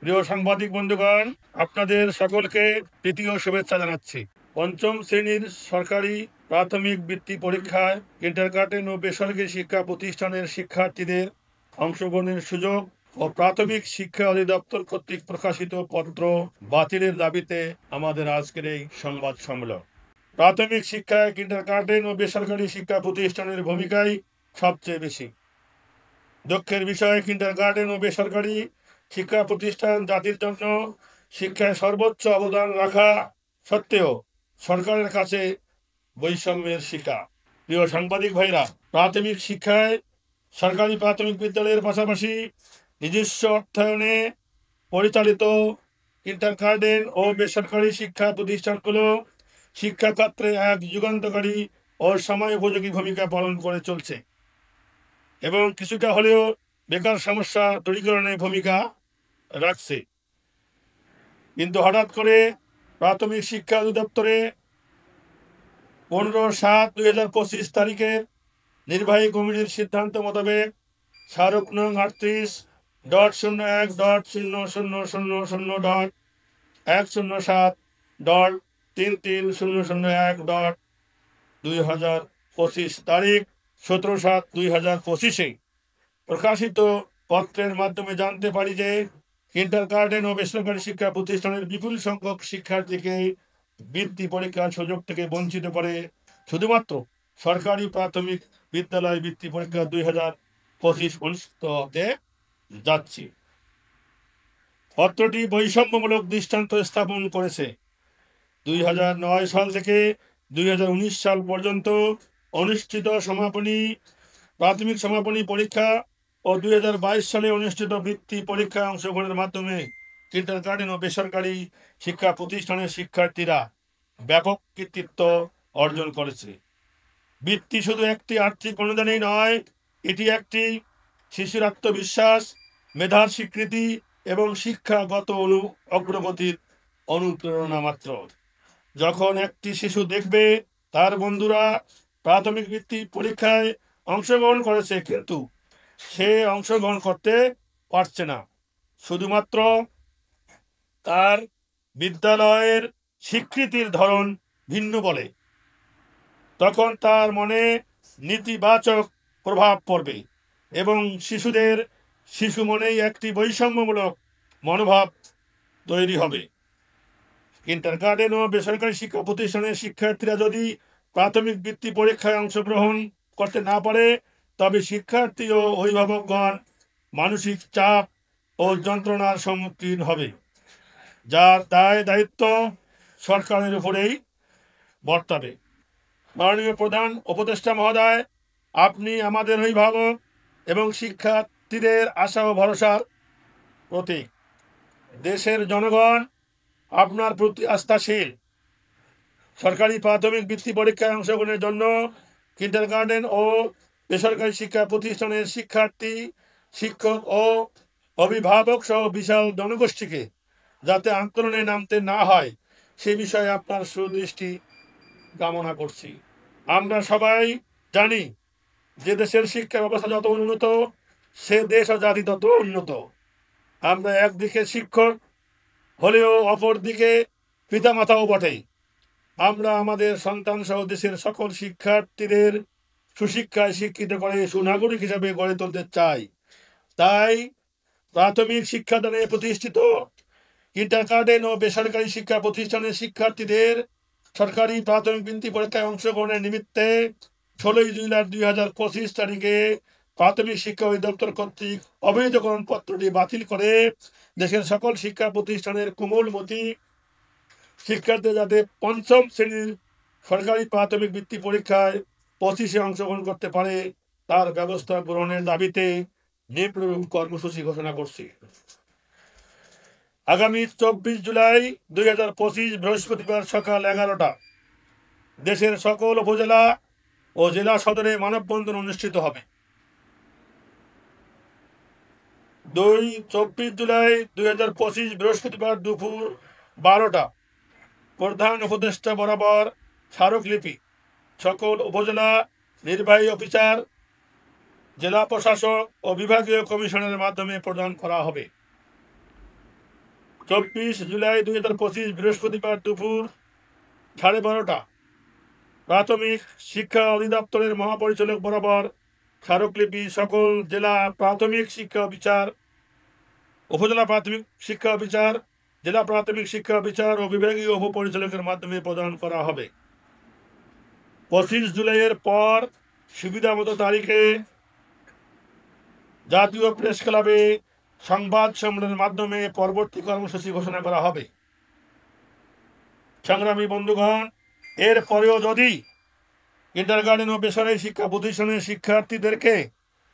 প্রিয় সাংবাদিক বন্ধুগণ, আপনাদের সকলকে তৃতীয় শুভেচ্ছা জানাচ্ছি। পঞ্চম শ্রেণীর সরকারি প্রাথমিক বৃত্তি পরীক্ষায় কিন্ডারগার্টেন ও বেসরকারি শিক্ষা প্রতিষ্ঠানের শিক্ষার্থীদের অংশগ্রহণের সুযোগ ও প্রাথমিক শিক্ষা অধিদপ্তর কর্তৃক প্রকাশিত পত্র বাতিলের দাবিতে আমাদের আজকের এই সংবাদ সম্মেলন। প্রাথমিক শিক্ষায় কিন্ডারগার্টেন ও বেসরকারি শিক্ষা প্রতিষ্ঠানের ভূমিকাই সবচেয়ে বেশি। দুঃখের বিষয়, কিন্ডারগার্টেন ও বেসরকারি শিক্ষা প্রতিষ্ঠান জাতির জন্য শিক্ষায় সর্বোচ্চ অবদান রাখা সত্ত্বেও সরকারের কাছে বৈষম্যের শিকার। প্রিয় সাংবাদিক ভাইরা, প্রাথমিক শিক্ষায় সরকারি প্রাথমিক বিদ্যালয়ের পাশাপাশি নিজস্ব অর্থায়নে পরিচালিত কিন্ডারগার্টেন ও বেসরকারি শিক্ষা প্রতিষ্ঠানগুলো শিক্ষা ক্ষেত্রে এক যুগান্তকারী ও সময় উপযোগী ভূমিকা পালন করে চলছে এবং কিছুটা হলেও বেকার সমস্যা দূরীকরণে ভূমিকা রাখছে। কিন্তু হঠাৎ করে প্রাথমিক শিক্ষা অধিদপ্তরে 15/7/2025 তারিখে নির্বাহী কমিটির সিদ্ধান্ত মোতাবেক স্মারক নং 38.00.007.330001.2025 তারিখ 17/7/2025 প্রকাশিত পত্রের মাধ্যমে জানতে পারি যে কিন্ডারগার্টেন ও বেসরকারি শিক্ষা প্রতিষ্ঠানের বিপুল সংখ্যক শিক্ষার্থীকে বৃত্তি পরীক্ষার সুযোগ থেকে বঞ্চিত করে শুধুমাত্র সরকারি প্রাথমিক বিদ্যালয় বৃত্তি পরীক্ষা 2025 অনুষ্ঠিত হতে যাচ্ছে। পত্রটি বৈষম্যমূলক দৃষ্টান্ত স্থাপন করেছে। 2009 সাল থেকে 2019 সাল পর্যন্ত অনুষ্ঠিত প্রাথমিক সমাপনী পরীক্ষা ও 2022 সালে অনুষ্ঠিত বৃত্তি পরীক্ষায় অংশগ্রহণের মাধ্যমে কিন্ডারগার্টেন ও বেসরকারি শিক্ষা প্রতিষ্ঠানের শিক্ষার্থীরা ব্যাপক কৃতিত্ব অর্জন করেছে। বৃত্তি শুধু একটি আর্থিক অনুদানই নয়, এটি একটি শিশুর আত্মবিশ্বাস, মেধার স্বীকৃতি এবং শিক্ষাগত অগ্রগতির অনুপ্রেরণা মাত্র। যখন একটি শিশু দেখবে তার বন্ধুরা প্রাথমিক বৃত্তি পরীক্ষায় অংশগ্রহণ করেছে কিন্তু সে অংশগ্রহণ করতে পারছে না, শুধুমাত্র তার বিদ্যালয়ের স্বীকৃতির ধরন ভিন্ন বলে, তখন তার মনে নেতিবাচক প্রভাব পড়বে এবং শিশু মনেই একটি বৈষম্যমূলক মনোভাব তৈরি হবে। কিন্ডারগার্টেন ও বেসরকারি শিক্ষা প্রতিষ্ঠানের শিক্ষার্থীরা যদি প্রাথমিক বৃত্তি পরীক্ষায় অংশগ্রহণ করতে না পারে, তবে শিক্ষার্থী ও অভিভাবকগণ মানসিক চাপ ও যন্ত্রণার সম্মুখীন হবে, যার দায়িত্ব সরকারের উপরেই বর্তাবে। মাননীয় প্রধান উপদেষ্টা মহোদয়, আপনি আমাদের অভিভাবক এবং শিক্ষার্থীদের আশা ও ভরসার প্রতীক। দেশের জনগণ আপনার প্রতি আস্থাশীল। সরকারি প্রাথমিক বৃত্তি পরীক্ষায় অংশগ্রহণের জন্য কিন্ডারগার্টেন ও বেসরকারি শিক্ষা প্রতিষ্ঠানের শিক্ষার্থী, শিক্ষক ও অভিভাবক সহ বিশাল জনগোষ্ঠীকে যাতে আন্দোলনে নামতে না হয় সে বিষয়ে আপনার সুদৃষ্টি কামনা করছি। আমরা সবাই জানি যে দেশের শিক্ষা ব্যবস্থা যত উন্নত, সে দেশ ও জাতি তত উন্নত। আমরা একদিকে শিক্ষক হলেও অপর দিকে পিতামাতাও বটে। আমরা আমাদের সন্তান সহ দেশের সকল শিক্ষার্থীদের সুশিক্ষায় শিক্ষিত করে সুনাগরিক হিসাবে গড়ে তুলতে চাই। তাই প্রাথমিক শিক্ষাদানে প্রতিষ্ঠিত কিন্ডারগার্টেন ও বেসরকারি শিক্ষা প্রতিষ্ঠানের শিক্ষার্থীদের সরকারি প্রাথমিক বৃত্তি পরীক্ষায় অংশগ্রহণের নিমিত্তে 16 জুলাই 2025 তারিখে প্রাথমিক শিক্ষা অধিদপ্তর কর্তৃক অবৈধকরণ পত্রটি বাতিল করে দেশের সকল শিক্ষা প্রতিষ্ঠানের কোমলমতি শিক্ষার্থী যাতে পঞ্চম শ্রেণীর সরকারি প্রাথমিক বৃত্তি পরীক্ষায় 25-এ অংশগ্রহণ করতে পারে তার ব্যবস্থা গ্রহণের দাবিতে নিম্নরূপ কর্মসূচি ঘোষণা করছি। আগামী 24 জুলাই 2025 বৃহস্পতিবার সকাল 11টা দেশের সকল উপজেলা ও জেলা সদরে মানববন্ধন অনুষ্ঠিত হবে। 24 জুলাই 2025 বৃহস্পতিবার দুপুর 12টা প্রধান উপদেষ্টা বরাবর স্মারকলিপি সকল উপজেলা নির্বাহী অফিসার, জেলা প্রশাসক ও বিভাগীয় কমিশনের মাধ্যমে প্রদান করা হবে। 24 জুলাই 2025 বৃহস্পতিবার দুপুর 12:30 প্রাথমিক শিক্ষা অধিদপ্তরের মহাপরিচালক বরাবর স্মারকলিপি সকল জেলা প্রাথমিক শিক্ষা অফিসার, উপজেলা প্রাথমিক শিক্ষা অফিসার, জেলা প্রাথমিক শিক্ষা অফিসার ও বিভাগীয় উপপরিচালকের মাধ্যমে প্রদান করা হবে। 25 জুলাইয়ের পর সুবিধামতো তারিখে জাতীয় প্রেস ক্লাবে সংবাদ সম্মেলনের মাধ্যমে পরবর্তী কর্মসূচি ঘোষণা করা হবে। সংগ্রামী বন্ধুগণ, এরপরেও যদি কিন্ডারগার্টেন ও বেসরকারি শিক্ষা প্রতিষ্ঠানের শিক্ষার্থীদেরকে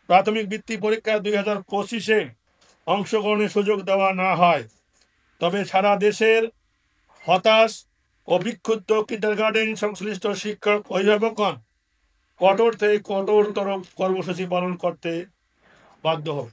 প্রাথমিক বৃত্তি পরীক্ষা 2025-এ অংশগ্রহণের সুযোগ দেওয়া না হয়, তবে সারা দেশের হতাশ ও বিক্ষুব্ধ কিন্ডারগার্টেন সংশ্লিষ্ট শিক্ষক অভিভাবকগণ কঠোর থেকে কঠোরতর কর্মসূচি পালন করতে বাধ্য হবে।